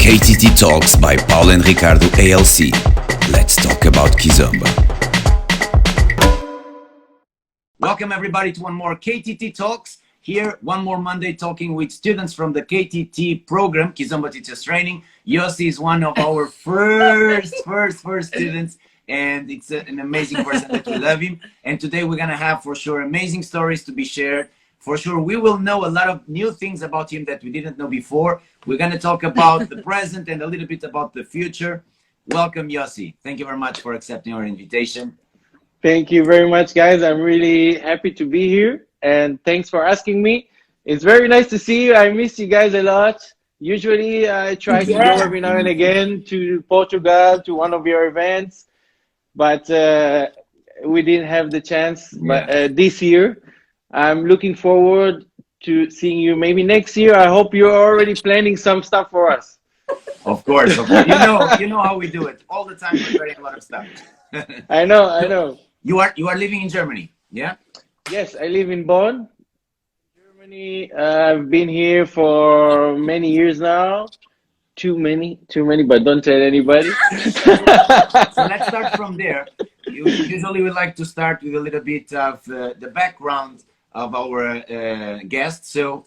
KTT Talks by Paula and Ricardo ALC. Let's talk about Kizomba. Welcome everybody to one more KTT Talks. Here, one more Monday talking with students from the KTT program, Kizomba Teachers Training. Yossi is one of our first students, and it's an amazing person that we love him. And today we're gonna have for sure amazing stories to be shared. For sure, we will know a lot of new things about him that we didn't know before. We're gonna talk about the present and a little bit about the future. Welcome, Yossi. Thank you very much for accepting our invitation. Thank you very much, guys. I'm really happy to be here, and thanks for asking me. It's very nice to see you. I miss you guys a lot. Usually, I try to go every now and again to Portugal to one of your events, but we didn't have the chance. But this year, I'm looking forward to seeing you maybe next year. I hope you're already planning some stuff for us. Of course. You know how we do it. All the time, preparing a lot of stuff. I know. You are living in Germany, yeah? Yes, I live in Bonn, Germany. I've been here for many years now. Too many, but don't tell anybody. So let's start from there. Usually we like to start with a little bit of the background of our guests. So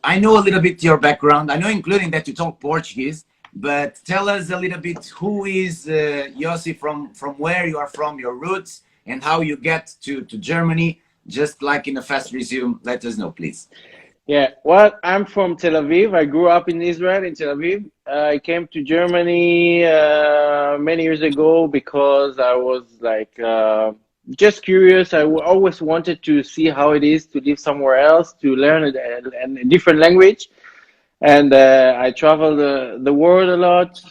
I know a little bit your background. I know including that you talk Portuguese, but tell us a little bit who is Yossi, from where you are from, your roots, and how you get to Germany. Just like in a fast resume, let us know, please. Yeah, well, I'm from Tel Aviv. I grew up in Israel, in Tel Aviv. I came to Germany many years ago because I was like just curious. I always wanted to see how it is to live somewhere else, to learn a different language. And I traveled the world a lot.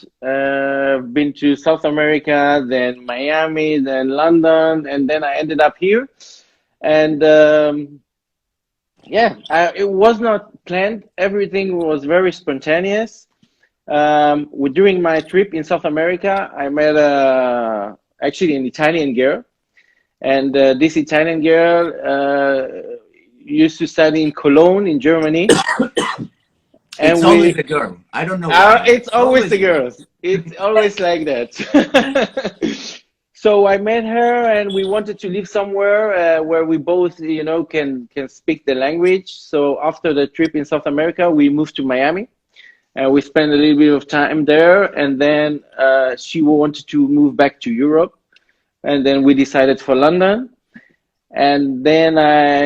Been to South America, then Miami, then London, and then I ended up here. And it was not planned. Everything was very spontaneous. During my trip in South America, I met actually an Italian girl. And this Italian girl used to study in Cologne in Germany. It's always the girl. I don't know why. It's always the girls. It's always like that. So I met her, and we wanted to live somewhere where we both, can speak the language. So after the trip in South America, we moved to Miami, and we spent a little bit of time there. And then she wanted to move back to Europe, and then we decided for London. And then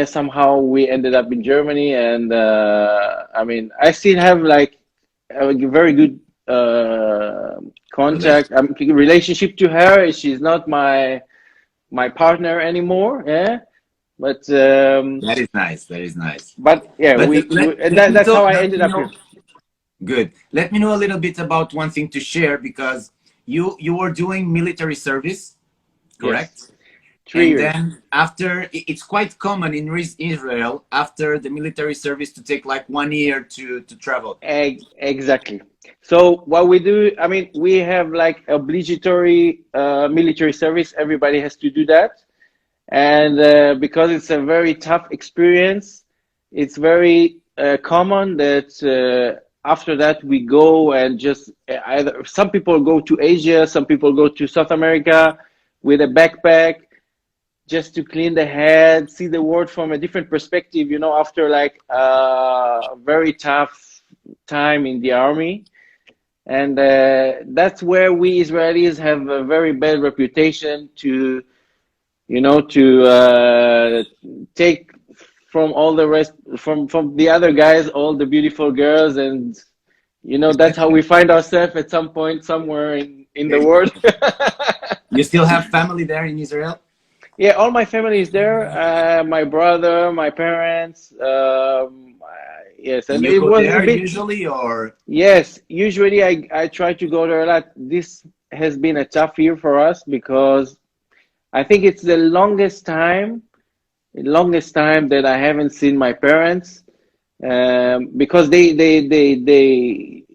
somehow we ended up in Germany, and I still have like a very good contact, relationship to her. She's not my partner anymore, but that is nice. But yeah, that's how I ended up here. Good. Let me know a little bit about one thing to share, because you were doing military service, correct? Yes. 3 years. Then after, it's quite common in Israel after the military service to take like 1 year to travel. Exactly. So what we do, we have like obligatory military service. Everybody has to do that. And because it's a very tough experience, it's very common that after that we go and just either, some people go to Asia, some people go to South America with a backpack, just to clean the head, see the world from a different perspective, after like a very tough time in the army. And that's where we Israelis have a very bad reputation to take from all the rest, from the other guys, all the beautiful girls. And, that's how we find ourselves at some point somewhere in the world. You still have family there in Israel? Yeah, all my family is there. My brother, my parents. Yes, and you go there usually, or? Yes, usually I try to go there a lot. This has been a tough year for us because I think it's the longest time that I haven't seen my parents, because they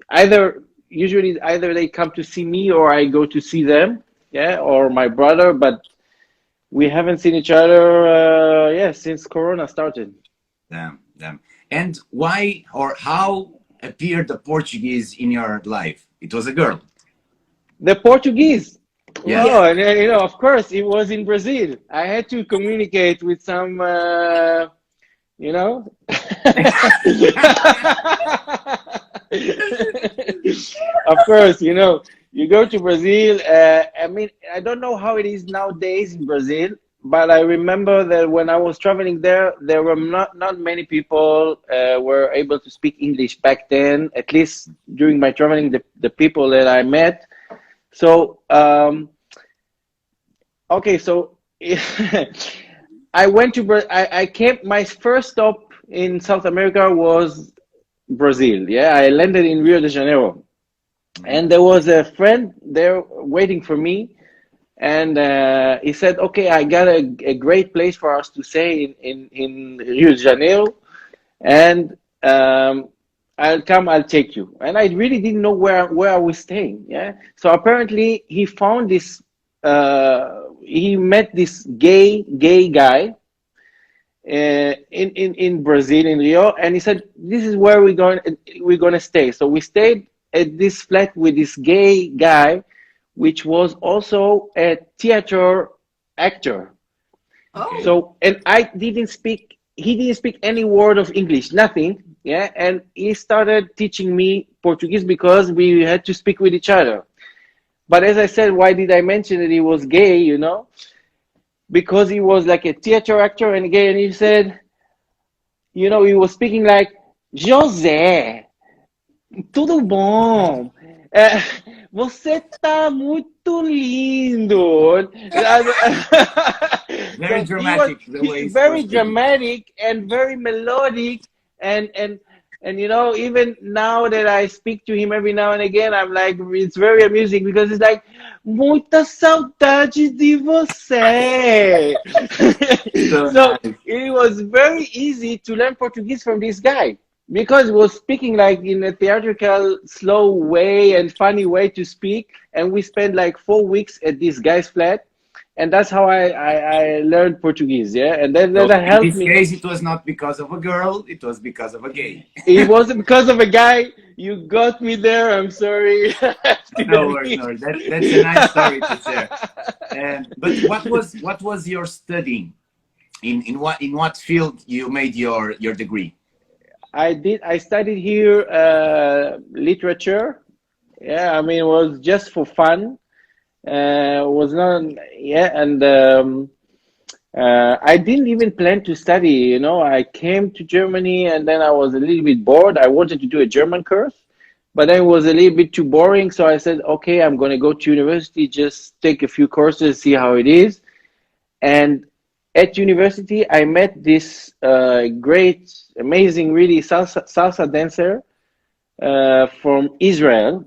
either they come to see me or I go to see them, or my brother, but we haven't seen each other since Corona started. Damn. And why or how appeared the Portuguese in your life? It was a girl. The Portuguese. Yes. Well, and, of course, it was in Brazil. I had to communicate with some, you know. Of course, you go to Brazil. I mean, I don't know how it is nowadays in Brazil, but I remember that when I was traveling there, there were not many people were able to speak English back then. At least during my traveling, the people that I met. So, okay, so I went to I came. My first stop in South America was Brazil. Yeah, I landed in Rio de Janeiro, and there was a friend there waiting for me, and he said, "Okay, I got a great place for us to stay in Rio de Janeiro, and I'll come, I'll take you." And I really didn't know where I was staying. Yeah, so apparently he found this. He met this gay guy in Brazil, in Rio, and he said, "This is where we're gonna stay." So we stayed at this flat with this gay guy, which was also a theater actor. Oh, So, and he didn't speak any word of English, nothing. Yeah, and he started teaching me Portuguese because we had to speak with each other. But as I said, why did I mention that he was gay? Because he was like a theater actor and gay, and he said, he was speaking like, "José, tudo bom? Você tá muito lindo." Very So dramatic the way he very was speaking. dramatic and very melodic, and even now that I speak to him every now and again, I'm like, it's very amusing because it's like, "Muita saudade de você." So So nice. it was very easy to learn Portuguese from this guy because he was speaking like in a theatrical, slow way and funny way to speak. And we spent like 4 weeks at this guy's flat, and that's how I learned Portuguese. Yeah, and then So that in helped this me. case, it was not because of a girl; it was because of a gay. It wasn't because of a guy. You got me there. I'm sorry. I No didn't worries, mean- no worries. That's a nice story to share. But what was your studying? In what field you made your degree? I studied here literature. Yeah, I mean, it was just for fun. Was not, yeah, and I didn't even plan to study. I came to Germany and then I was a little bit bored. I wanted to do a German course, but then it was a little bit too boring. So I said, okay, I'm going to go to university, just take a few courses, see how it is. And at university, I met this great, amazing, really salsa dancer from Israel.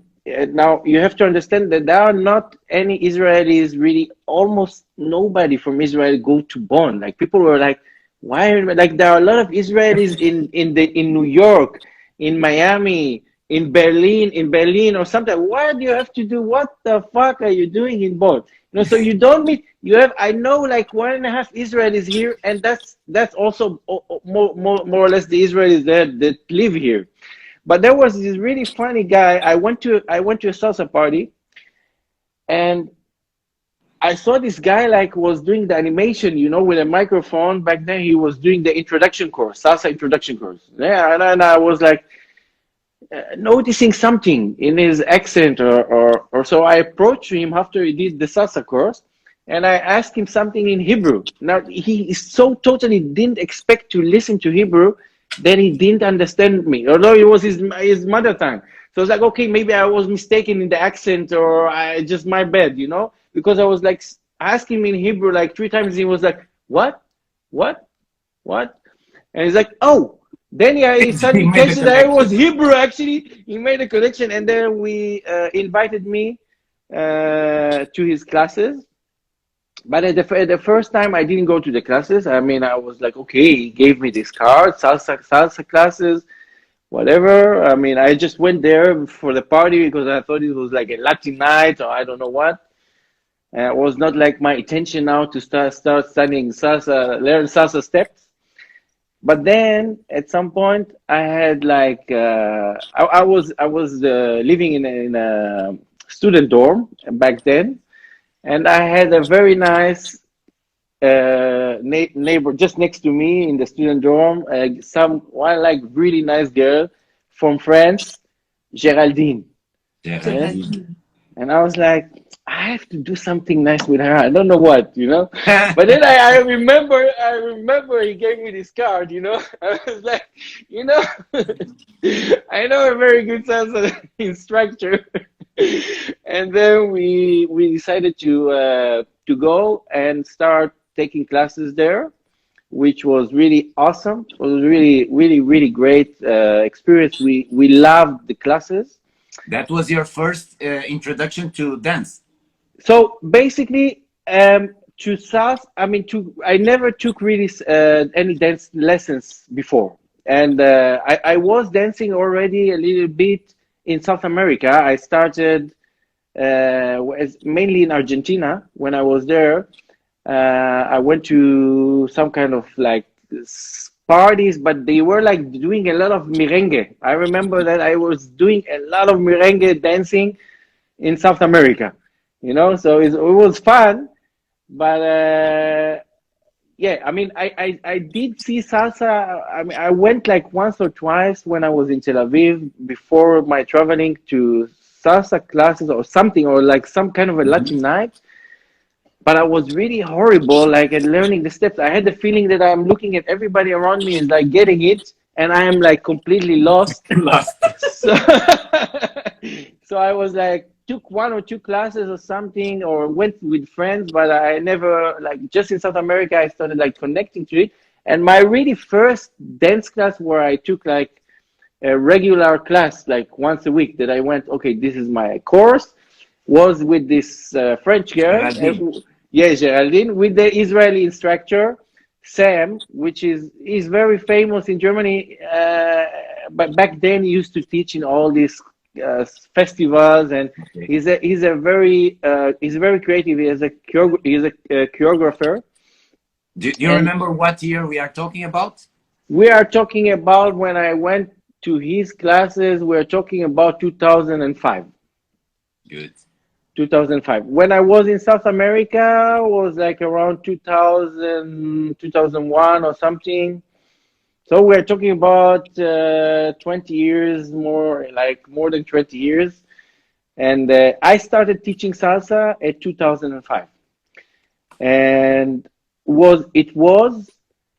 Now you have to understand that there are not any Israelis, really. Almost nobody from Israel go to Bonn. Like people were like, why? Like there are a lot of Israelis in New York, in Miami, in Berlin or something. Why do you have to do? What the fuck are you doing in Bonn? So you don't meet. You have. I know like 1.5 Israelis here, and that's also more or less the Israelis that live here. But there was this really funny guy. I went to a salsa party, and I saw this guy like was doing the animation, with a microphone. Back then, he was doing the introduction course, salsa introduction course. Yeah, and I was like noticing something in his accent, or so. I approached him after he did the salsa course, and I asked him something in Hebrew. Now he so totally didn't expect to listen to Hebrew. Then he didn't understand me, although it was his mother tongue. So it's like, okay, maybe I was mistaken in the accent, or I just my bad, because I was like asking him in Hebrew like 3 times. He was like, what, what, and he's like, oh. Then he He suddenly made the catches that it was connection. Hebrew. Actually, he made a connection, and then we invited me to his classes. But at the first time, I didn't go to the classes. I mean, I was like, okay, he gave me this card, salsa classes, whatever. I mean, I just went there for the party because I thought it was like a Latin night or I don't know what. It was not like my intention now to start studying salsa, learn salsa steps. But then at some point I had like I was living in a student dorm back then, and I had a very nice neighbor just next to me in the student dorm. Some one like really nice girl from France, Geraldine. Yeah, Geraldine. and I was like, I have to do something nice with her. I don't know what, you know. But then I remember he gave me this card, you know. I was like, you know, I know a very good salsa instructor. And then we decided to go and start taking classes there, which was really awesome. It was really great experience. We loved the classes. That was your first introduction to dance. So basically, to South, I mean, I never took really any dance lessons before, and I was dancing already a little bit in South America. I started mainly in Argentina when I was there. I went to some kind of like parties, but they were like doing a lot of merengue. I remember that I was doing a lot of merengue dancing in South America, you know, so it was fun. But yeah, I mean, I did see salsa. I mean, I went like once or twice when I was in Tel Aviv before my traveling to salsa classes or something, or like some kind of a Latin Mhm. night. But I was really horrible, like at learning the steps. I had the feeling that I'm looking at everybody around me is like getting it, and I am like completely lost. Lost. So, so I was like, took one or two classes or something, or went with friends, but I never, like, just in South America, I started like connecting to it. And my really first dance class where I took like a regular class, like once a week, that I went, okay, this is my course, was with this French girl, Geraldine. yeah, Geraldine, with the Israeli instructor, Sam, which is very famous in Germany. But back then, he used to teach in all these festivals, and Okay. he's very creative. He's a choreographer, Do you and remember what year we are talking about? we are talking about when I went to his classes. We're talking about 2005. Good. 2005. When I was in South America, was like around 2000, 2001 or something. So we're talking about 20 years more, like more than 20 years. And I started teaching salsa at 2005. And it was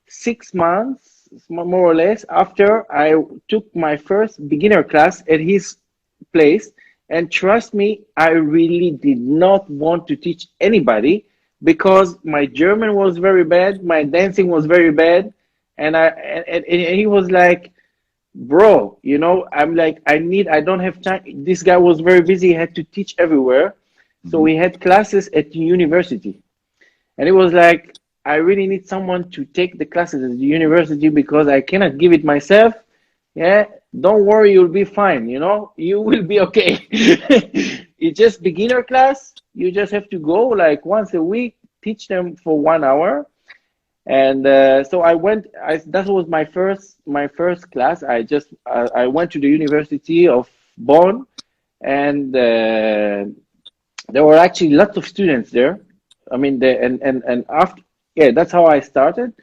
6 months, more or less, after I took my first beginner class at his place. And trust me, I really did not want to teach anybody because my German was very bad, my dancing was very bad, and he was like, "Bro, you know," I'm like, I don't have time." This guy was very busy; he had to teach everywhere, so Mhm. we had classes at the university, and it was like, I really need someone to take the classes at the university because I cannot give it myself. Yeah, don't worry, you'll be fine. You know, you will be okay. It's just beginner class. You just have to go like once a week, teach them for 1 hour. And so I went. That was my first class. I went to the University of Bonn, and there were actually lots of students there. I mean, and after, yeah, that's how I started.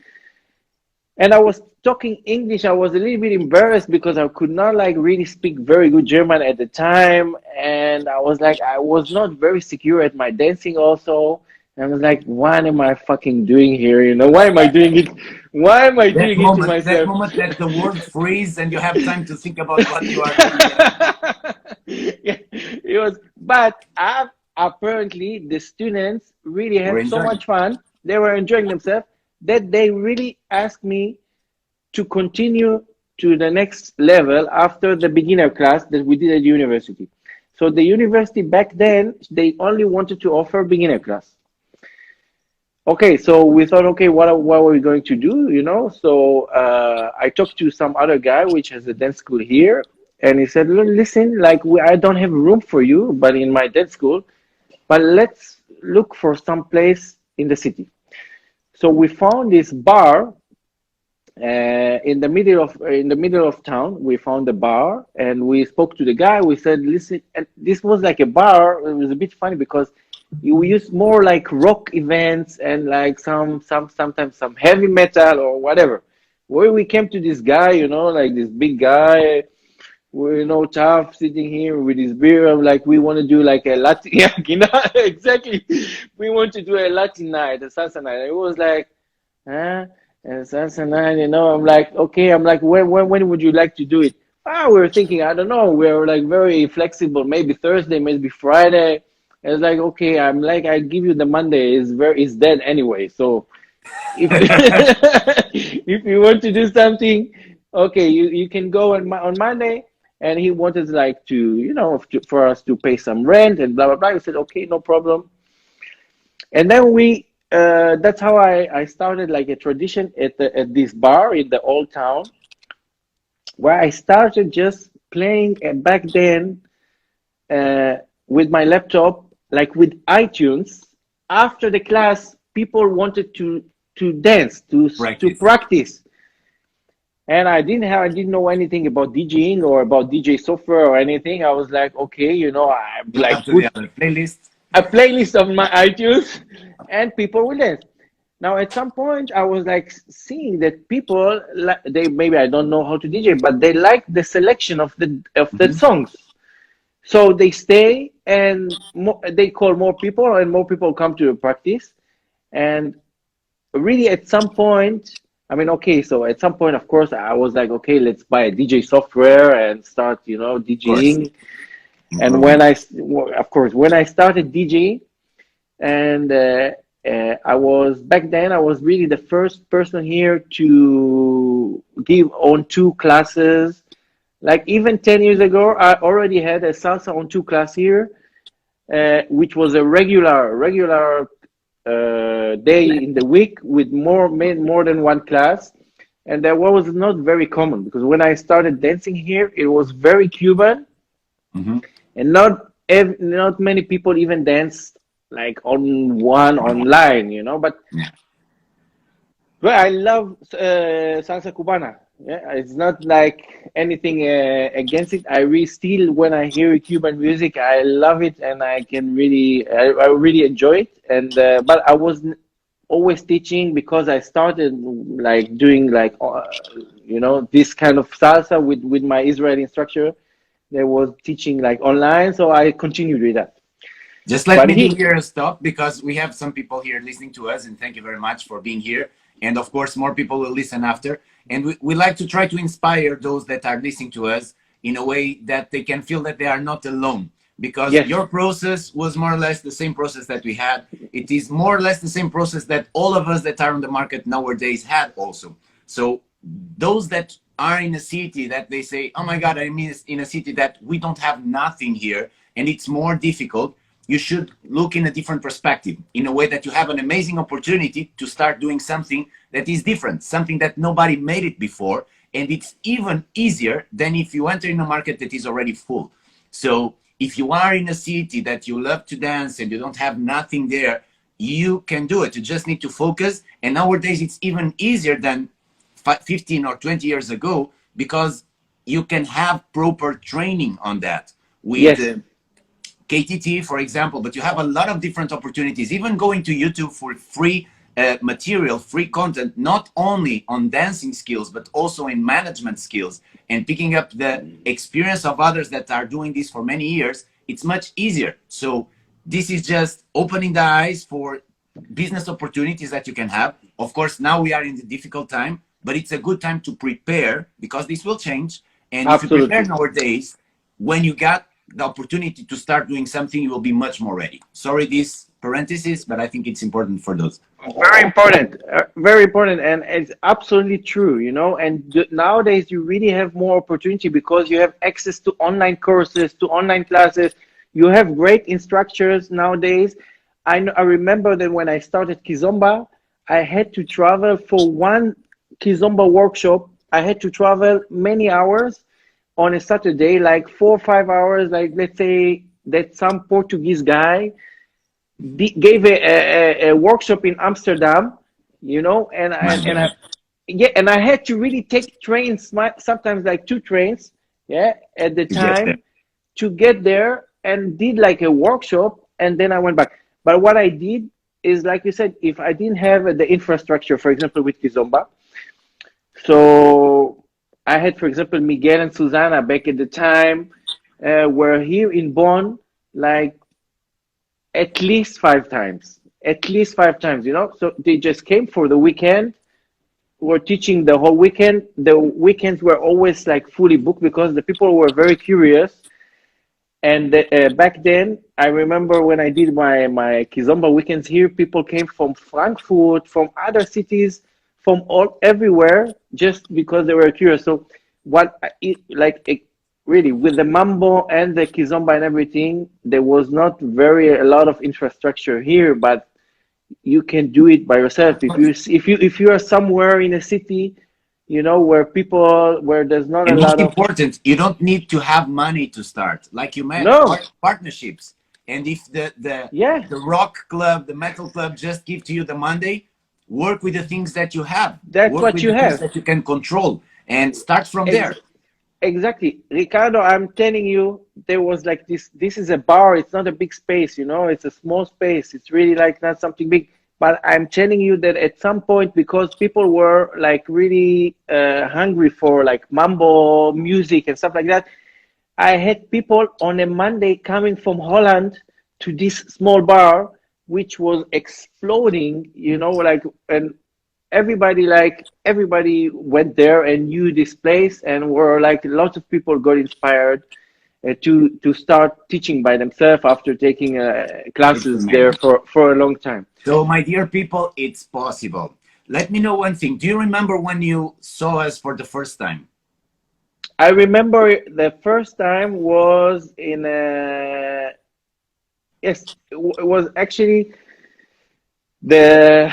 And I was talking English. I was a little bit embarrassed because I could not like really speak very good German at the time, and I was like, I was not very secure at my dancing also. And I was like, what am I fucking doing here? You know, why am I doing it? Why am I doing it to That myself? moment that the world freeze and you have time to think about what you are doing there. Yeah, it was, but apparently the students really We're had so enjoying. much fun. They were enjoying themselves that they really asked me to continue to the next level after the beginner class that we did at university. So the university back then, they only wanted to offer beginner class. Okay, so we thought, okay, what are we going to do? You know, so I talked to some other guy which has a dance school here, and he said, Listen, like I don't have room for you, but in my dance school, but let's look for some place in the city." So we found this bar In the middle of town, we found a bar, and we spoke to the guy. We said, "Listen," and this was like a bar. It was a bit funny because we used more like rock events and like sometimes some heavy metal or whatever. Where we came to this guy, like this big guy, tough, sitting here with his beer. I'm like, we want to do like a Latin, yeah, exactly. We want to do a Latin night, a salsa night. It was like, huh? And salsa night, I'm like, okay. I'm like, when would you like to do it? Ah, we were thinking, I don't know. We were like very flexible. Maybe Thursday, maybe Friday. And it's like, okay. I'm like, I give you the Monday. It's dead anyway. So if if you want to do something, okay, you can go on Monday. And he wanted like to, for us to pay some rent and blah blah blah. We said, okay, no problem. And then that's how I started like a tradition at this bar in the old town, where I started just playing back then with my laptop, like with iTunes. After the class, people wanted to dance, to practice. And I didn't know anything about DJing or about DJ software or anything. I was like, okay, I like Up to the put other playlist. a playlist on my iTunes, and people will dance. Now, at some point, I was like seeing that people, they maybe I don't know how to DJ, but they like the selection of the Mhm. songs. So they stay, and they call more people, and more people come to practice. And really, at some point, I mean, okay, so at some point, of course, I was like, okay, let's buy a DJ software and start, Of course, DJing. no And problem. of course, when I started DJing, and I was back then, I was really the first person here to give on two classes. Like even 10 years ago, I already had a salsa on two class here, which was a regular day in the week with more than one class. And that was not very common because when I started dancing here, it was very Cuban, Hmm. and not many people even dance like online, Yeah. But I love salsa cubana. Yeah, it's not like anything against it. I really still, when I hear Cuban music, I love it, and I really enjoy it. And but I was always teaching because I started like doing like this kind of salsa with my Israeli instructor. They was teaching like online, so I continued with that. Just let But me do he, here a stop because we have some people here listening to us, and thank you very much for being here. And of course, more people will listen after. And we like to try to inspire those that are listening to us in a way that they can feel that they are not alone. Because yes, your process was more or less the same process that we had. It is more or less the same process that all of us that are on the market nowadays had also. So those that are in a city that they say, oh my God, I'm in a city that we don't have nothing here and it's more difficult, you should look in a different perspective, in a way that you have an amazing opportunity to start doing something that is different, something that nobody made it before. And it's even easier than if you enter in a market that is already full. So if you are in a city that you love to dance and you don't have nothing there, you can do it. You just need to focus. And nowadays it's even easier than 15 or 20 years ago because you can have proper training on that with yes, KTT, for example, but you have a lot of different opportunities, even going to YouTube for free material, free content, not only on dancing skills, but also in management skills and picking up the experience of others that are doing this for many years. It's much easier. So this is just opening the eyes for business opportunities that you can have. Of course, now we are in the difficult time, but it's a good time to prepare because this will change. And if you prepare absolutely. nowadays, when you got the opportunity to start doing something, you will be much more ready. Sorry, this parenthesis, but I think it's important for those. Very important, and it's absolutely true, And nowadays, you really have more opportunity because you have access to online courses, to online classes. You have great instructors nowadays. I remember that when I started Kizomba, I had to travel for one Kizomba workshop. I had to travel many hours on a Saturday, like 4 or 5 hours. Like let's say that some Portuguese guy gave a workshop in Amsterdam, and yeah, and I had to really take trains, sometimes like two trains, yeah, at the to get there. time to get there, and did like a workshop, and then I went back. But what I did is, like you said, if I didn't have the infrastructure, for example, with Kizomba, so I had, for example, Miguel and Susana back at the time, were here in Bonn, like at least 5 times, at least 5 times, you know. So they just came for the weekend, were teaching the whole weekend. The weekends were always like fully booked because the people were very curious. And back then, I remember when I did my Kizomba weekends here, people came from Frankfurt, from other cities, from all everywhere, just because they were curious. So really, with the mambo and the Kizomba and everything, there was not very a lot of infrastructure here, but you can do it by yourself. If you are somewhere in a city, you know, where there's not a And most lot of. important, you don't need to have money to start. Like you met No, partnerships. And if yeah, the rock club, the metal club just give to you the Monday, work with the things that you have. that's Work what with you the things have. that you can control and start from Ex- there. exactly, Ricardo. I'm telling you, there was like this. This is a bar. It's not a big space, you know. It's a small space. It's really like not something big. But I'm telling you that at some point, because people were like really hungry for like mambo music and stuff like that, I had people on a Monday coming from Holland to this small bar, which was exploding, you know, and everybody went there and knew this place, and were like lots of people got inspired to start teaching by themselves after taking It's classes there amazing. for a long time. So, my dear people, it's possible. Let me know one thing. Do you remember when you saw us for the first time? I remember the first time was in a yes, it was actually the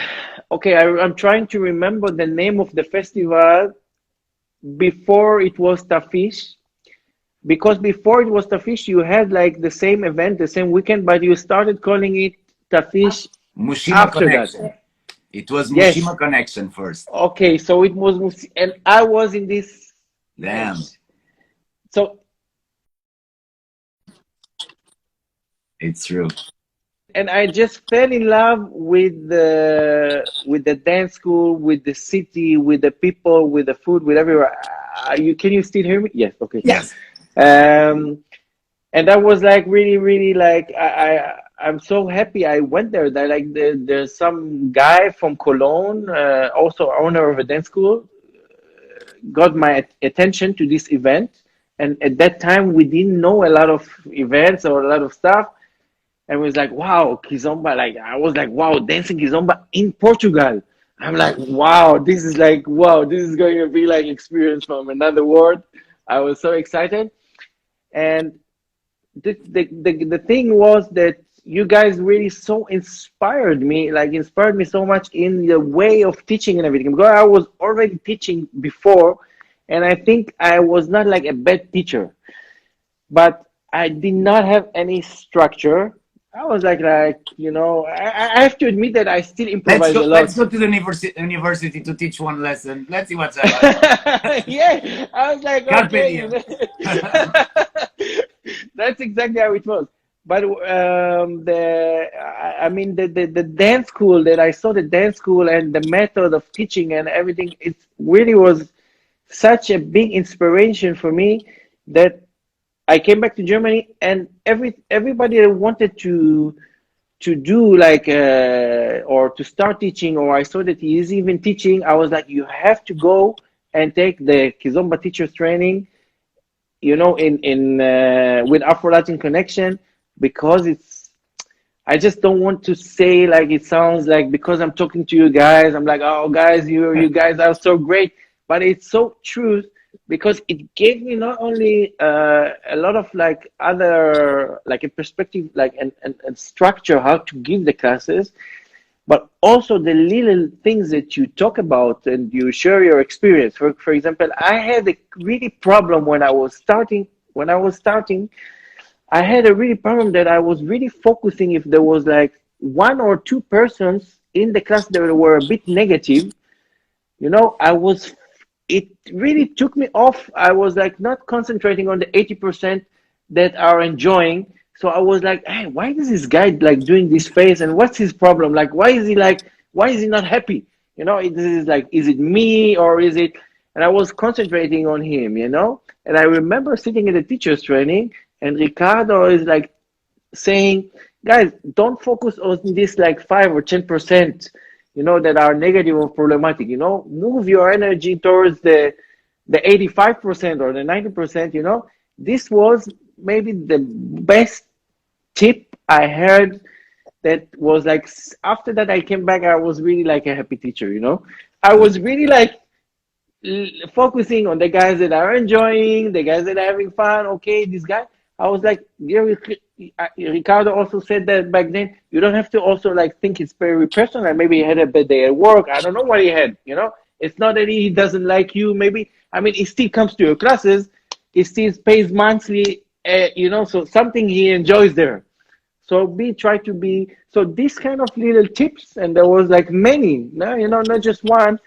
okay. I'm trying to remember the name of the festival before it was Tafish, because before it was Tafish, you had like the same event, the same weekend, but you started calling it Tafish Mushima after that. Connection. It was Yes. Mushima Connection first. Okay, so it was, and I was in this Damn, age. So, it's true. and I just fell in love with the dance school, with the city, with the people, with the food, with everywhere. You can you still hear me? Yes. Okay. Yes. Um, and that was like really, really like I'm so happy I went there. That like there's some guy from Cologne, also owner of a dance school, got my attention to this event. And at that time, we didn't know a lot of events or a lot of stuff. And was like, wow, Kizomba. Like, I was like, wow, dancing Kizomba in Portugal. I'm like, wow, this is like, wow, this is going to be like experience from another world. I was so excited. And the thing was that you guys really so inspired me so much in the way of teaching and everything, because I was already teaching before, and I think I was not like a bad teacher, but I did not have any structure. I was like you know, I have to admit that I still Let's improvise go. a Let's lot. go to the university to teach one lesson. Let's see what's up. Yeah, I was like, Carpe okay, you diem. know. That's exactly how it was. But I mean, the dance school that I saw, the dance school and the method of teaching and everything, it really was such a big inspiration for me that I came back to Germany, and everybody that wanted to do like or to start teaching, or I saw that he is even teaching, I was like, you have to go and take the Kizomba Teachers Training, you know, in with Afro Latin Connection, because it's, I just don't want to say like it sounds like because I'm talking to you guys, I'm like, oh guys, you guys are so great, but it's so true, because it gave me not only a lot of like other like a perspective, like and structure how to give the classes, but also the little things that you talk about and you share your experience. For example, I had a really problem when I was starting. I had a really problem that I was really focusing if there was like one or two persons in the class that were a bit negative, you know, it really took me off. I was like not concentrating on the 80% that are enjoying. So I was like, hey, why is this guy like doing this face, and what's his problem? Like, why is he not happy? You know, it is like, is it me or is it? And I was concentrating on him, you know. And I remember sitting in the teachers training, and Ricardo is like saying, guys, don't focus on this like 5 or 10%, you know, that are negative or problematic. You know, move your energy towards the 85% or the 90%. You know, this was maybe the best tip I heard. That was like, after that I came back, I was really like a happy teacher. You know, I was really like focusing on the guys that are enjoying, the guys that are having fun. Okay, this guy, I was like, yeah, Ricardo also said that back then. You don't have to also like think it's very personal. Maybe he had a bad day at work. I don't know what he had. You know, it's not that he doesn't like you. Maybe, I mean, he still comes to your classes. He still pays monthly. You know, so something he enjoys there. So try to be, so this kind of little tips, and there was like many, no, you know, not just one.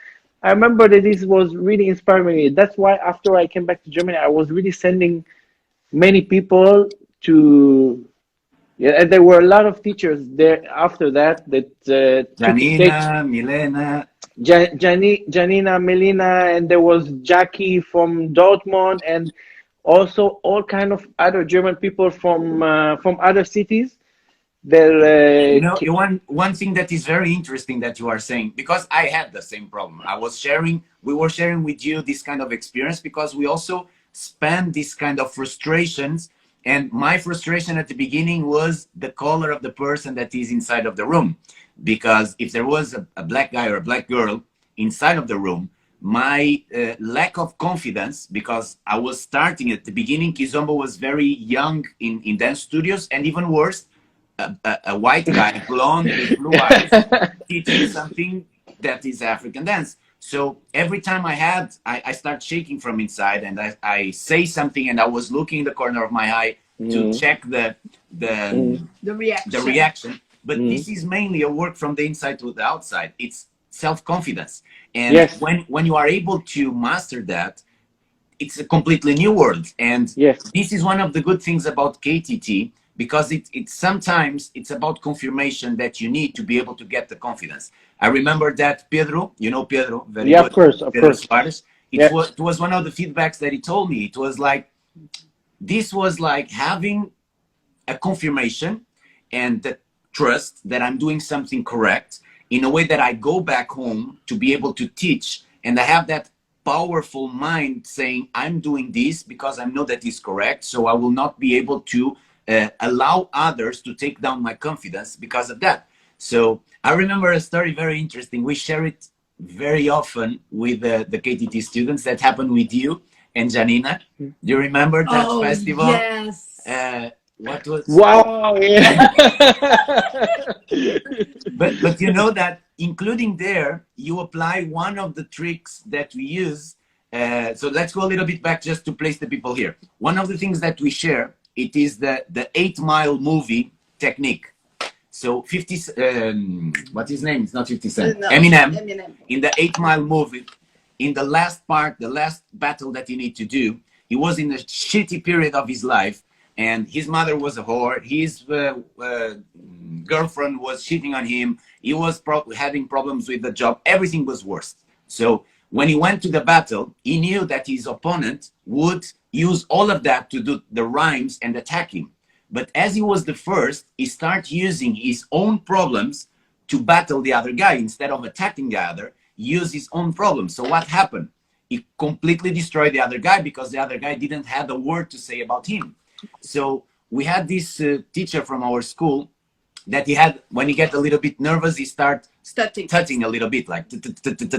I remember that this was really inspiring me. That's why after I came back to Germany, I was really sending many people to, yeah, and there were a lot of teachers there after that that took take Janina, Milena. Janina, Melina, and there was Jackie from Dortmund, and also all kind of other German people from other cities. You That know, one thing that is very interesting that you are saying, because I had the same problem. We were sharing with you this kind of experience because we also spent this kind of frustrations. And my frustration at the beginning was the color of the person that is inside of the room. Because if there was a black guy or a black girl inside of the room, my lack of confidence, because I was starting at the beginning, Kizomba was very young in dance studios, and even worse, a white guy, blonde with blue eyes, teaching something that is African dance. So every time I start shaking from inside, and I say something, and I was looking in the corner of my eye to check the The the reaction. reaction. But this is mainly a work from the inside to the outside. It's self-confidence. And yes, when you are able to master that, it's a completely new world. And yes, this is one of the good things about KTT, because it's sometimes it's about confirmation that you need to be able to get the confidence. I remember that Pedro, you know Pedro, very yeah, good, of Pedro course, Suarez, yeah, it was one of the feedbacks that he told me. It was like, this was like having a confirmation and the trust that I'm doing something correct, in a way that I go back home to be able to teach, and I have that powerful mind saying, I'm doing this because I know that is correct, so I will not be able to allow others to take down my confidence because of that. So I remember a story very interesting. We share it very often with the KTT students, that happened with you and Janina. Do you remember that Oh, festival? yes. What was? wow, yeah. But you know that including there, you apply one of the tricks that we use. So let's go a little bit back just to place the people here. One of the things that we share, it is the 8 Mile movie technique. So 50, what's his name? It's not 50 Cent. No, Eminem. Eminem. In the 8 Mile movie, in the last part, the last battle that he need to do, he was in a shitty period of his life, and his mother was a whore. His girlfriend was cheating on him. He was having problems with the job. Everything was worse. So when he went to the battle, he knew that his opponent would use all of that to do the rhymes and attack him. But as he was the first, he started using his own problems to battle the other guy. Instead of attacking the other, use his own problems. So what happened? He completely destroyed the other guy because the other guy didn't have a word to say about him. So we had this teacher from our school that he had, when he get a little bit nervous, he start touching a little bit, like.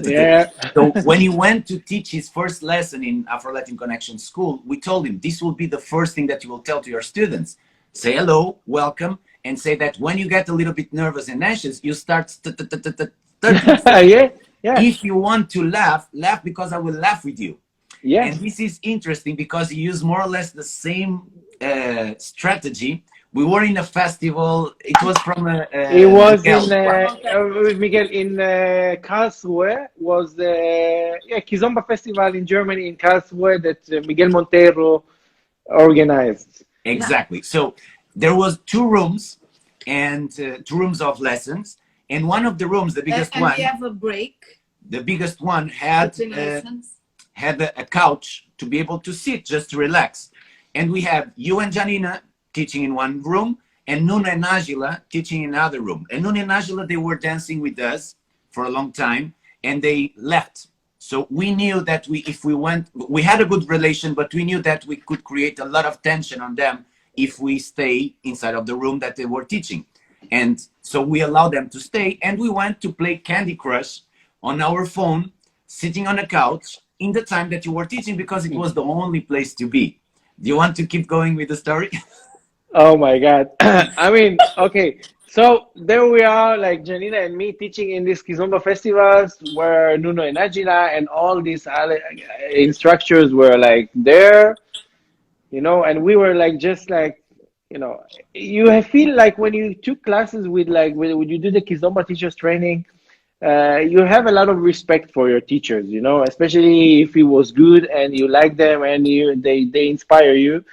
Yeah. So when he went to teach his first lesson in Afro-Latin Connection School, we told him, this will be the first thing that you will tell to your students. Say hello, welcome, and say that when you get a little bit nervous and anxious, you start Yeah, yeah, if you want to laugh, laugh because I will laugh with you. yeah, And this is interesting because he used more or less the same strategy We were in a festival. It was from It was Miguel. in with Miguel in Karlsruhe. Was the Kizomba Festival in Germany in Karlsruhe that Miguel Montero organized. Exactly. So there was two rooms and two rooms of lessons, and one of the rooms, the biggest and one, we have a break the biggest one had between lessons. had a couch to be able to sit, just to relax. And we have you and Janina teaching in one room, and Nuno and Angela teaching in another room. And Nuno and Angela, they were dancing with us for a long time, and they left. So we knew that if we went, we had a good relation, but we knew that we could create a lot of tension on them if we stay inside of the room that they were teaching. And so we allowed them to stay, and we went to play Candy Crush on our phone, sitting on a couch in the time that you were teaching, because it was the only place to be. Do you want to keep going with the story? Oh my God. I mean, okay. So there we are, like Janina and me teaching in these Kizomba festivals where Nuno and Agila and all these other instructors were like there, and we were like, just like, feel like when you took classes with like, when you do the Kizomba Teachers Training, you have a lot of respect for your teachers, especially if it was good and you like them and they inspire you.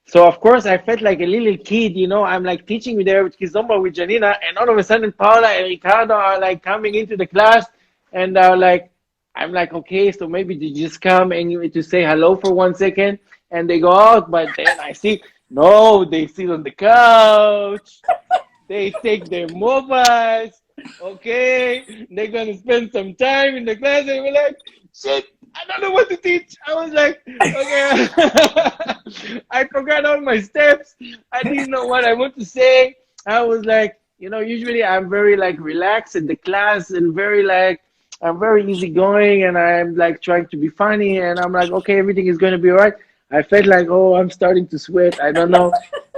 So of course I felt like a little kid, I'm like teaching there with Kizomba with Janina, and all of a sudden Paula and Ricardo are like coming into the class, and I'm like, okay, so maybe they just come and you to say hello for 1 second and they go out, but then I see, no, they sit on the couch, they take their mobiles, okay, they're gonna spend some time in the class, and we're like, shit, I don't know what to teach. I was like, okay. I forgot all my steps. I didn't know what I want to say. I was like, usually I'm very like relaxed in the class and I'm very easygoing, and I'm like trying to be funny, and I'm like, okay, everything is going to be all right. I felt like, oh, I'm starting to sweat. I don't know.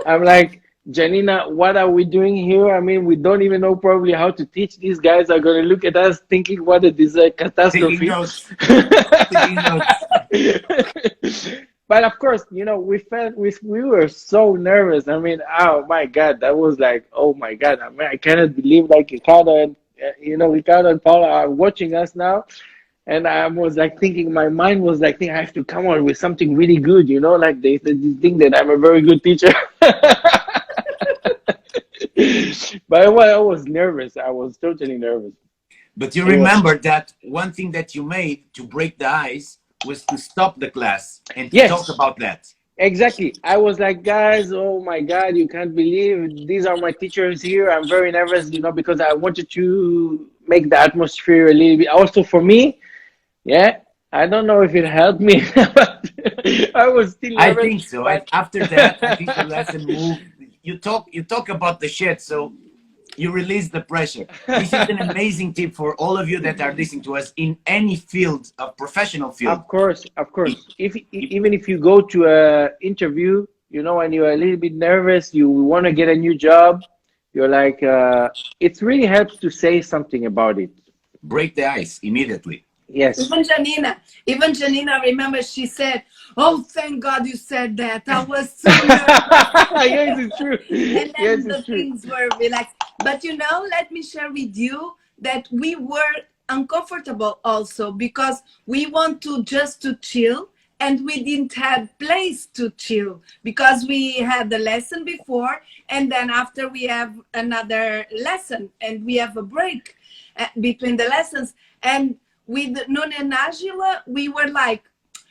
I'm like, Janina, what are we doing here? I mean, we don't even know probably how to teach. These guys are going to look at us thinking, what a catastrophe. Taking notes. Taking notes. But of course, we were so nervous. I mean, oh my God, that was like, oh my God. I mean, I cannot believe like Ricardo and Ricardo and Paula are watching us now. And I was like thinking, my mind was like, I have to come on with something really good, like they think that I'm a very good teacher. But I was nervous. I was totally nervous. But you remember that one thing that you made to break the ice was to stop the class and to talk about that. Exactly. I was like, guys, oh my God, you can't believe these are my teachers here. I'm very nervous, because I wanted to make the atmosphere a little bit. Also for me, I don't know if it helped me, but I was still nervous. I think so. But after that, I think the lesson moved. You talk about the shit, so you release the pressure. This is an amazing tip for all of you that are listening to us in any field, of professional field. Of course. Even if you go to an interview, and you're a little bit nervous, you want to get a new job, you're like, it really helps to say something about it. Break the ice immediately. Yes. Even Janina, remember she said, oh, thank God you said that. I was so nervous. Yes, it's true. And then the things were relaxed. But let me share with you that we were uncomfortable also, because we want to chill, and we didn't have place to chill because we had the lesson before, and then after we have another lesson, and we have a break between the lessons. And with Nuno and Angela, we were like,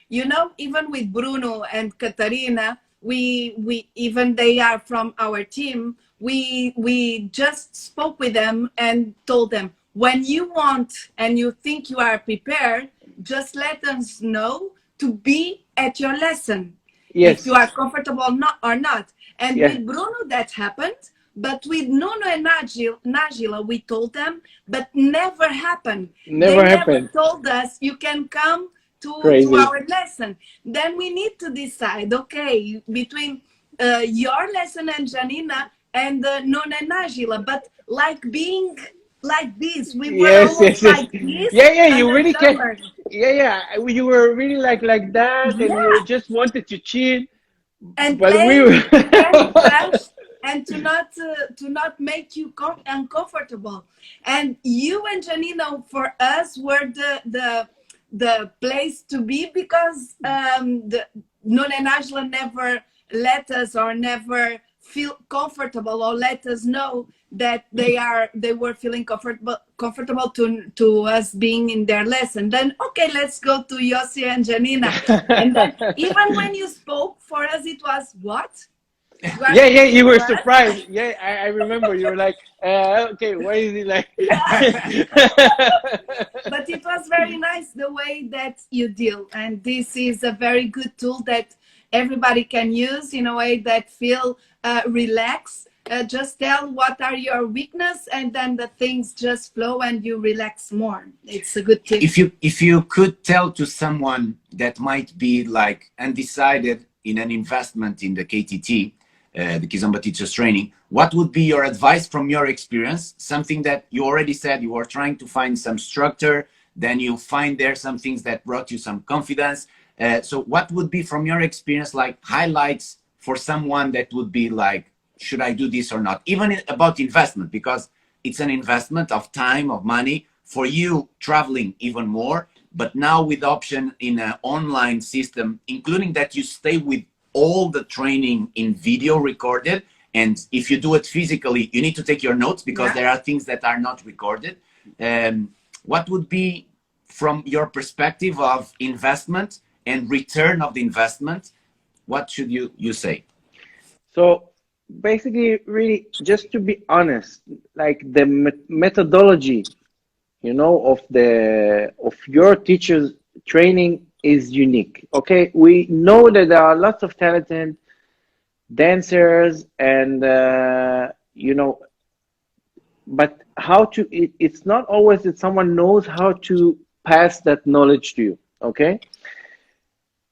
even with Bruno and Catarina, we even they are from our team, we just spoke with them and told them, when you want and you think you are prepared, just let us know to be at your lesson. Yes. If you are comfortable or not. And with Bruno, that happened. But with Nuno and Najila, we told them, but never happened. Never told us you can come to our lesson. Then we need to decide, okay, between your lesson and Janina and Nuno and Najila, but like being like this, we were almost like this. You really can. You were really like that, and you just wanted to chill. And but we were to not make you uncomfortable. And you and Janina for us were the place to be, because Nuno and Angela never let us, or never feel comfortable, or let us know that they were feeling comfortable to us being in their lesson. Then okay, let's go to Yossi and Janina. And then even when you spoke, for us it was what? Yeah, you were surprised. Yeah, I remember you were like, okay, why is he like? But it was very nice the way that you deal, and this is a very good tool that everybody can use in a way that feel relaxed. Just tell what are your weakness, and then the things just flow and you relax more. It's a good tip. If you could tell to someone that might be like undecided in an investment in the KTT, the Kizomba Teachers Training, what would be your advice from your experience? Something that you already said, you were trying to find some structure, then you find there some things that brought you some confidence. So what would be from your experience like highlights for someone that would be like, should I do this or not? Even about investment, because it's an investment of time, of money, for you traveling even more, but now with option in an online system, including that you stay with all the training in video recorded. And if you do it physically, you need to take your notes, because there are things that are not recorded. What would be, from your perspective of investment and return of the investment, what should you say? So basically, really, just to be honest, like the methodology, of your teachers training is unique. Okay, we know that there are lots of talented dancers, and but it's not always that someone knows how to pass that knowledge to you. Okay,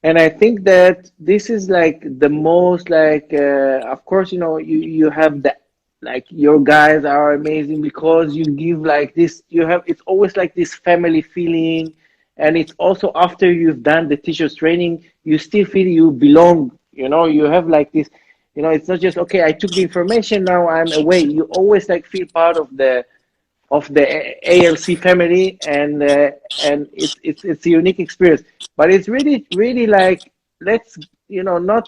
and I think that this is like the most like of course, you have the, like, your guys are amazing because you give like this, it's always like this family feeling. And it's also after you've done the teachers training, you still feel you belong, you have like this, it's not just, okay, I took the information, now I'm away. You always like feel part of the ALC family, and it's a unique experience. But it's really like, let's not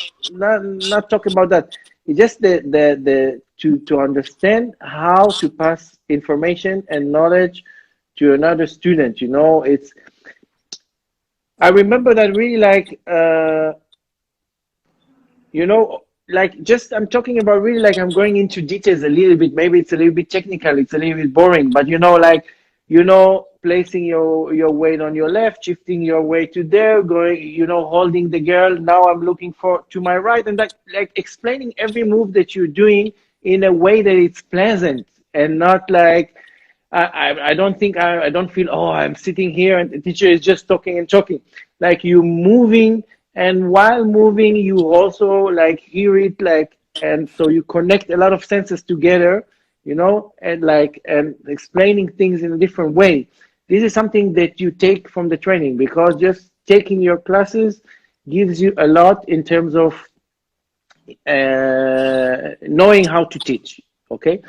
talk about that. It's just the to understand how to pass information and knowledge to another student. It's, I remember that really like like, just, I'm talking about really like, I'm going into details a little bit, maybe it's a little bit technical, it's a little bit boring, but like, placing your weight on your left, shifting your weight to there, going, holding the girl, now I'm looking to my right, and like explaining every move that you're doing in a way that it's pleasant, and not like, I don't think, I don't feel, oh, I'm sitting here and the teacher is just talking and talking. Like, you moving, and while moving you also like hear it, like, and so you connect a lot of senses together, and explaining things in a different way. This is something that you take from the training, because just taking your classes gives you a lot in terms of knowing how to teach. Okay,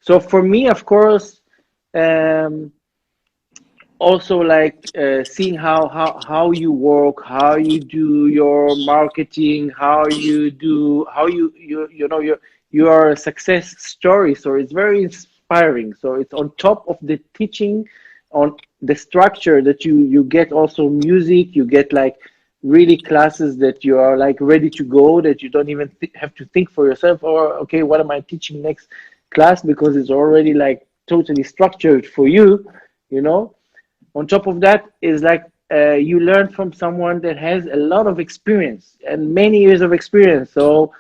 so for me, of course, also like seeing how you work, how you do your marketing, how you you are a success story. So it's very inspiring. So it's on top of the teaching, on the structure that you get also music, you get like really classes that you are like ready to go, that you don't even have to think for yourself, or okay, what am I teaching next class, because it's already like totally structured for you. On top of that is like you learn from someone that has a lot of experience and many years of experience. So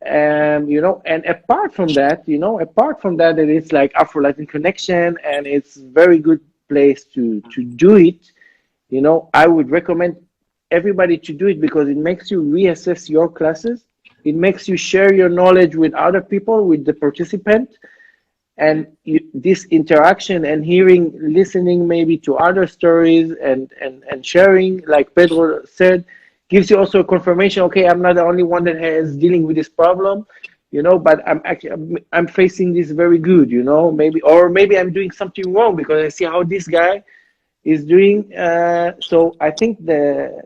and apart from that, that it's like Afro-Latin connection, and it's very good place to do it. I would recommend everybody to do it, because it makes you reassess your classes. It makes you share your knowledge with other people, with the participant. And this interaction and listening maybe to other stories and sharing, like Pedro said, gives you also a confirmation, okay, I'm not the only one that is dealing with this problem. you know, but I'm actually I'm facing this very good, you know, maybe, or maybe I'm doing something wrong because I see how this guy is doing. So I think the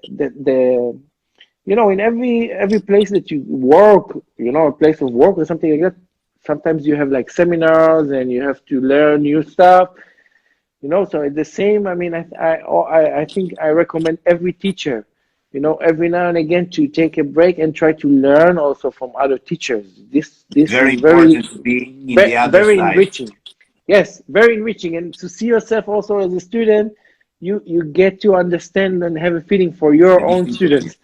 you know, in every place that you work, you know, a place of work or something like that, sometimes you have like seminars and you have to learn new stuff, you know. So it's the same. I mean, I think I recommend every teacher, you know, every now and again to take a break and try to learn also from other teachers. This Very is very important to be in the other very side. enriching. Yes, very enriching, and to see yourself also as a student, you get to understand and have a feeling for The your own different thing. students.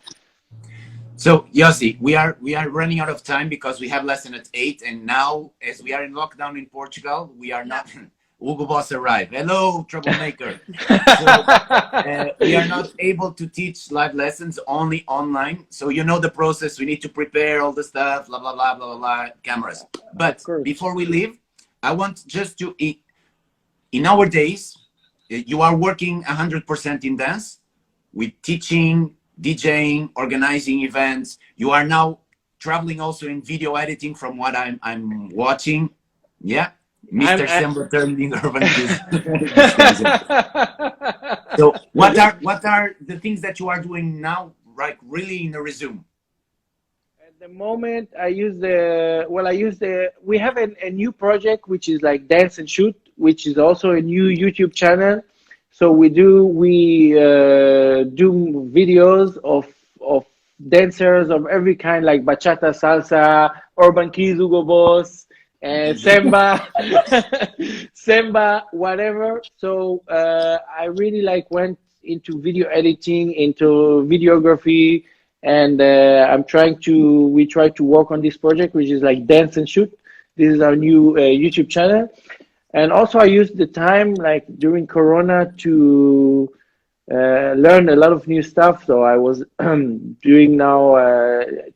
So Yossi, we are running out of time because we have lesson at 8, and now as we are in lockdown in Portugal, we are not. Hugo Boss arrived. Hello, troublemaker. So we are not able to teach live lessons, only online. So you know the process. We need to prepare all the stuff, blah blah blah blah blah, cameras. Of But course. before we leave, I want just to in our days, you are working 100% in dance with teaching, DJing, organizing events. You are now traveling also in video editing from what I'm watching. Yeah. I'm Mr. I, Sember turned in urban kids. This crazy. So what are the things that you are doing now, right? Really in a resume. At the moment, I use the, we have a new project which is like Dance and Shoot, which is also a new YouTube channel. So we do videos of dancers of every kind, like bachata, salsa, urban kids, Hugo Boss, and samba, samba, whatever. So I really like went into video editing, into videography, and we try to work on this project, which is like Dance and Shoot. This is our new YouTube channel. And also I used the time like during Corona to learn a lot of new stuff. So I was doing now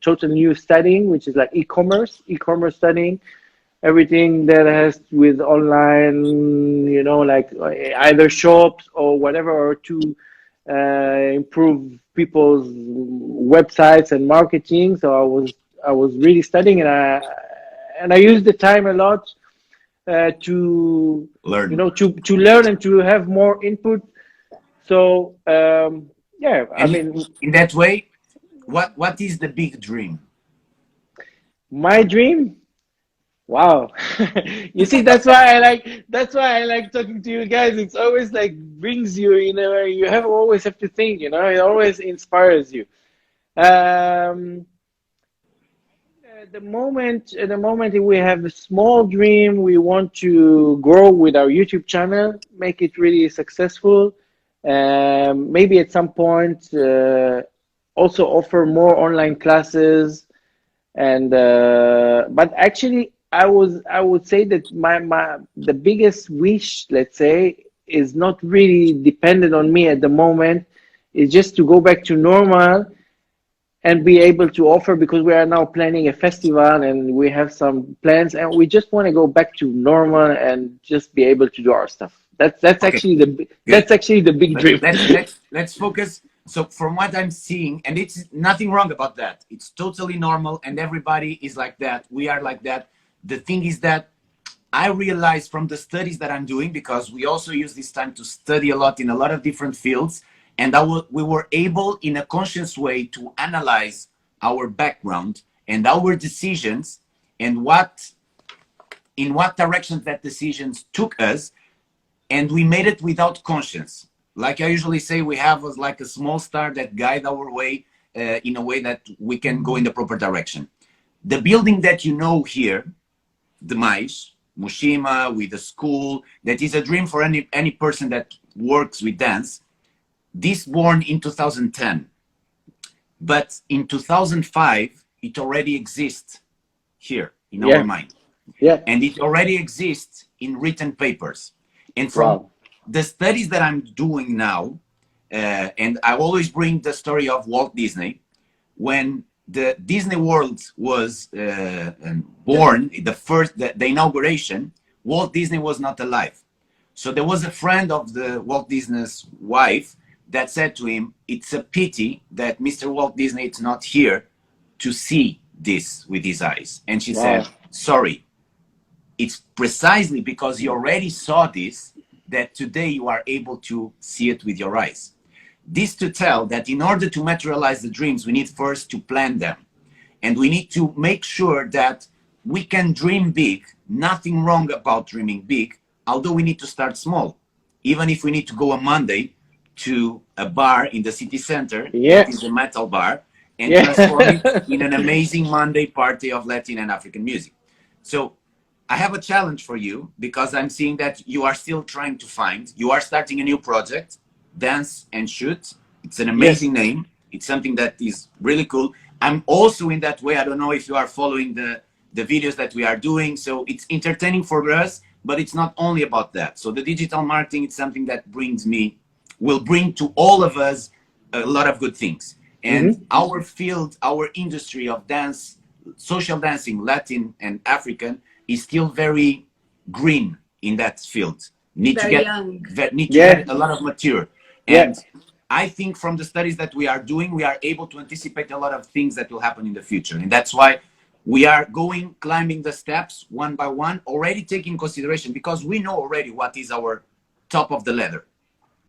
total new studying, which is like e-commerce studying, everything that has with online, you know, like either shops or whatever, or to improve people's websites and marketing. So I was really studying, and I used the time a lot to, you Learn. know, to learn and to have more input. So yeah, I And mean, in that way, what is the big dream? my dream. Wow. You see, that's why I like talking to you guys. It's always like brings you, you know, you have always have to think, you know, it always inspires you. Um, at the moment we have a small dream. We want to grow with our YouTube channel, make it really successful. Maybe at some point also offer more online classes. And but actually, I would say that my the biggest wish, let's say, is not really dependent on me at the moment. Is just to go back to normal and be able to offer, because we are now planning a festival and we have some plans, and we just want to go back to normal and just be able to do our stuff. That's Okay, actually good. the big Let, dream. let's focus. So from what I'm seeing, and it's nothing wrong about that. It's totally normal, and everybody is like that. We are like that. The thing is that I realized from the studies that I'm doing, because we also use this time to study a lot in a lot of different fields, and we were able in a conscious way to analyze our background and our decisions, and in what directions that decisions took us, and we made it without conscience. Like I usually say, we have like a small star that guide our way in a way that we can go in the proper direction. The building that you know here, the Mais, Mushima, with the school, that is a dream for any person that works with dance. This born in 2010, but in 2005, it already exists here in our Yeah, mind. yeah. And it already exists in written papers. And from Wow. the studies that I'm doing now, and I always bring the story of Walt Disney. When the Disney World was born, the inauguration, Walt Disney was not alive. So there was a friend of the Walt Disney's wife that said to him, "It's a pity that Mr. Walt Disney is not here to see this with his eyes. And she Wow. said, sorry, it's precisely because you already saw this that today you are able to see it with your eyes. This to tell that in order to materialize the dreams, we need first to plan them. And we need to make sure that we can dream big. Nothing wrong about dreaming big, although we need to start small. Even if we need to go on Monday to a bar in the city center, Yeah. that is a metal bar, and Yeah. transform it in an amazing Monday party of Latin and African music. So I have a challenge for you, because I'm seeing that you are still trying to find, you are starting a new project, Dance and Shoot. It's an amazing name. It's something that is really cool. I'm also in that way. I don't know if you are following the videos that we are doing. So it's entertaining for us, but it's not only about that. So the digital marketing is something that will bring to all of us a lot of good things. And our field, our industry of dance, social dancing, Latin and African, is still very green in that field. Need to get a lot of mature. And I think from the studies that we are doing, we are able to anticipate a lot of things that will happen in the future. And that's why we are climbing the steps one by one, already taking consideration, because we know already what is our top of the ladder.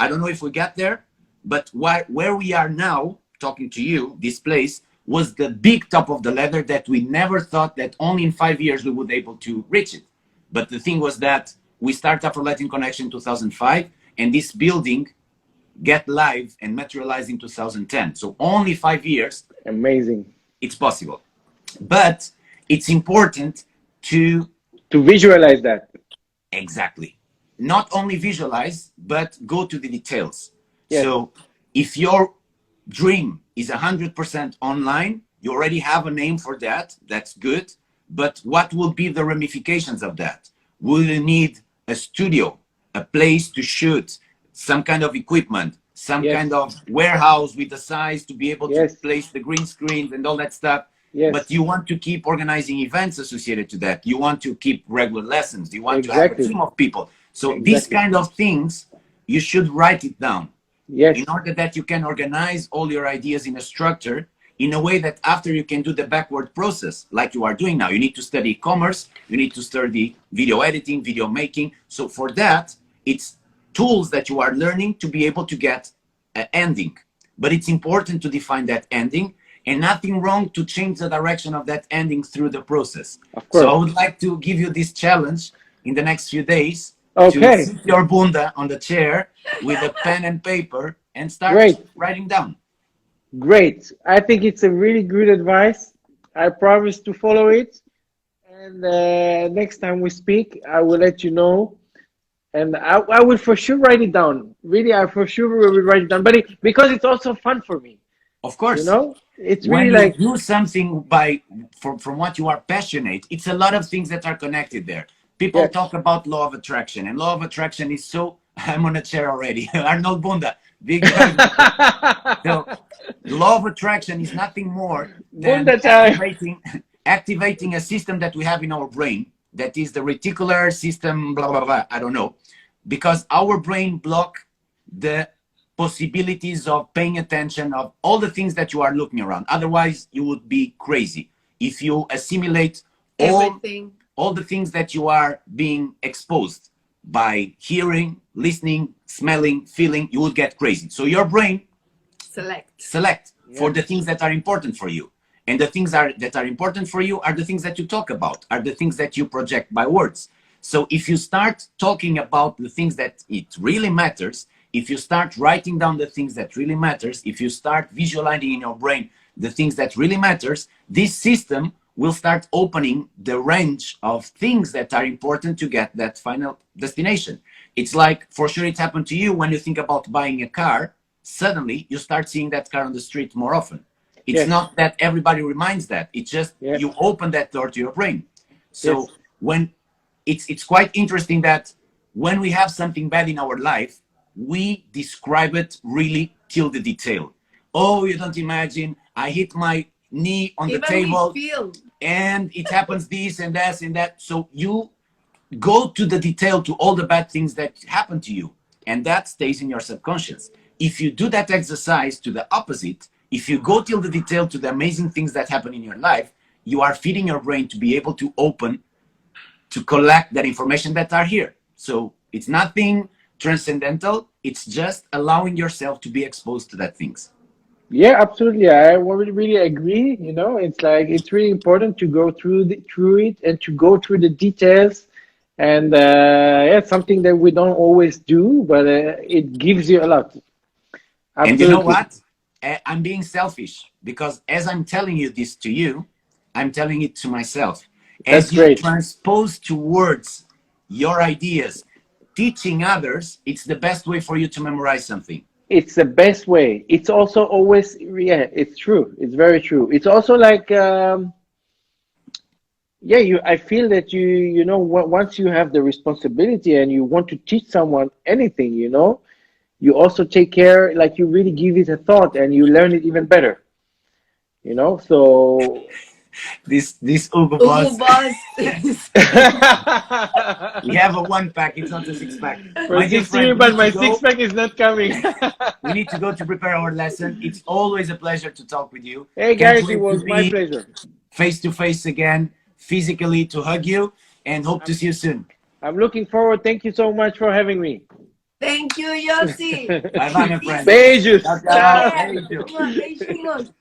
I don't know if we get there, but where we are now, talking to you, this place was the big top of the ladder that we never thought that only in 5 years we would be able to reach it. But the thing was that we started Afro Latin Connection in 2005, and this building get live and materialized in 2010. So only 5 years. Amazing. It's possible. But it's important to visualize that. Exactly. Not only visualize, but go to the details. Yes. So if your dream is 100% online, you already have a name for that. That's good. But what will be the ramifications of that? Will you need a studio, a place to shoot, some kind of equipment, some kind of warehouse with the size to be able to place the green screens and all that stuff? But you want to keep organizing events associated to that. You want to keep regular lessons. You want to have a team of people. So these kind of things, you should write it down. In order that you can organize all your ideas in a structure, in a way that after you can do the backward process, like you are doing now. You need to study commerce. You need to study video editing, video making. So for that, it's tools that you are learning to be able to get an ending. But it's important to define that ending, and nothing wrong to change the direction of that ending through the process. So I would like to give you this challenge in the next few days to sit your bunda on the chair with a pen and paper and start writing down. Great. I think it's a really good advice. I promise to follow it. And next time we speak, I will let you know. And I will for sure write it down. Really, I for sure will write it down. But because it's also fun for me. Of course. You know, it's when really you do something from what you are passionate, it's a lot of things that are connected there. People talk about law of attraction, and law of attraction is so, I'm on a chair already. Arnold Bunda, big guy. So law of attraction is nothing more than activating a system that we have in our brain. That is the reticular system, blah, blah, blah, I don't know. Because our brain block the possibilities of paying attention of all the things that you are looking around. Otherwise, you would be crazy. If you assimilate all the things that you are being exposed by hearing, listening, smelling, feeling, you will get crazy. So your brain select for the things that are important for you. And the things that are important for you are the things that you talk about, are the things that you project by words. So if you start talking about the things that it really matters, if you start writing down the things that really matters, if you start visualizing in your brain the things that really matters, this system will start opening the range of things that are important to get that final destination. It's like, for sure it happened to you when you think about buying a car, suddenly you start seeing that car on the street more often. It's not that everybody reminds that, it's just you open that door to your brain. So when it's quite interesting that when we have something bad in our life, we describe it really till the detail. Oh, you don't imagine, I hit my knee on the table and it happens this and that and that. So you go to the detail to all the bad things that happen to you, and that stays in your subconscious. If you do that exercise to the opposite, if you go till the detail to the amazing things that happen in your life, you are feeding your brain to be able to open, to collect that information that are here. So it's nothing transcendental. It's just allowing yourself to be exposed to that things. Yeah, absolutely. I would really agree. You know, it's like it's really important to go through it and to go through the details. And yeah, it's something that we don't always do, but it gives you a lot. And you know Absolutely. what? I'm being selfish because as I'm telling you this to you, I'm telling it to myself. That's As you great. transpose to words your ideas, teaching others, it's the best way for you to memorize something. It's the best way. It's also always, yeah, it's true. It's very true. It's also like, yeah, I feel that you know, once you have the responsibility and you want to teach someone anything, you know, you also take care, like you really give it a thought and you learn it even better, you know, so. This Ugo boss, Hugo Boss. we have a 1-pack, it's not a 6-pack. For My dear 60, friend, we but need my to go. 6-pack is not coming. We need to go to prepare our lesson. It's always a pleasure to talk with you. Hey Can't guys, it wait to was my be pleasure. face to face again, physically to hug you, and hope to see you soon. I'm looking forward. Thank you so much for having me. Thank you, Yossi. Bye bye, my friend. Beijos. Ciao, ciao. Tchau. Yeah. Beijo. Beijinhos.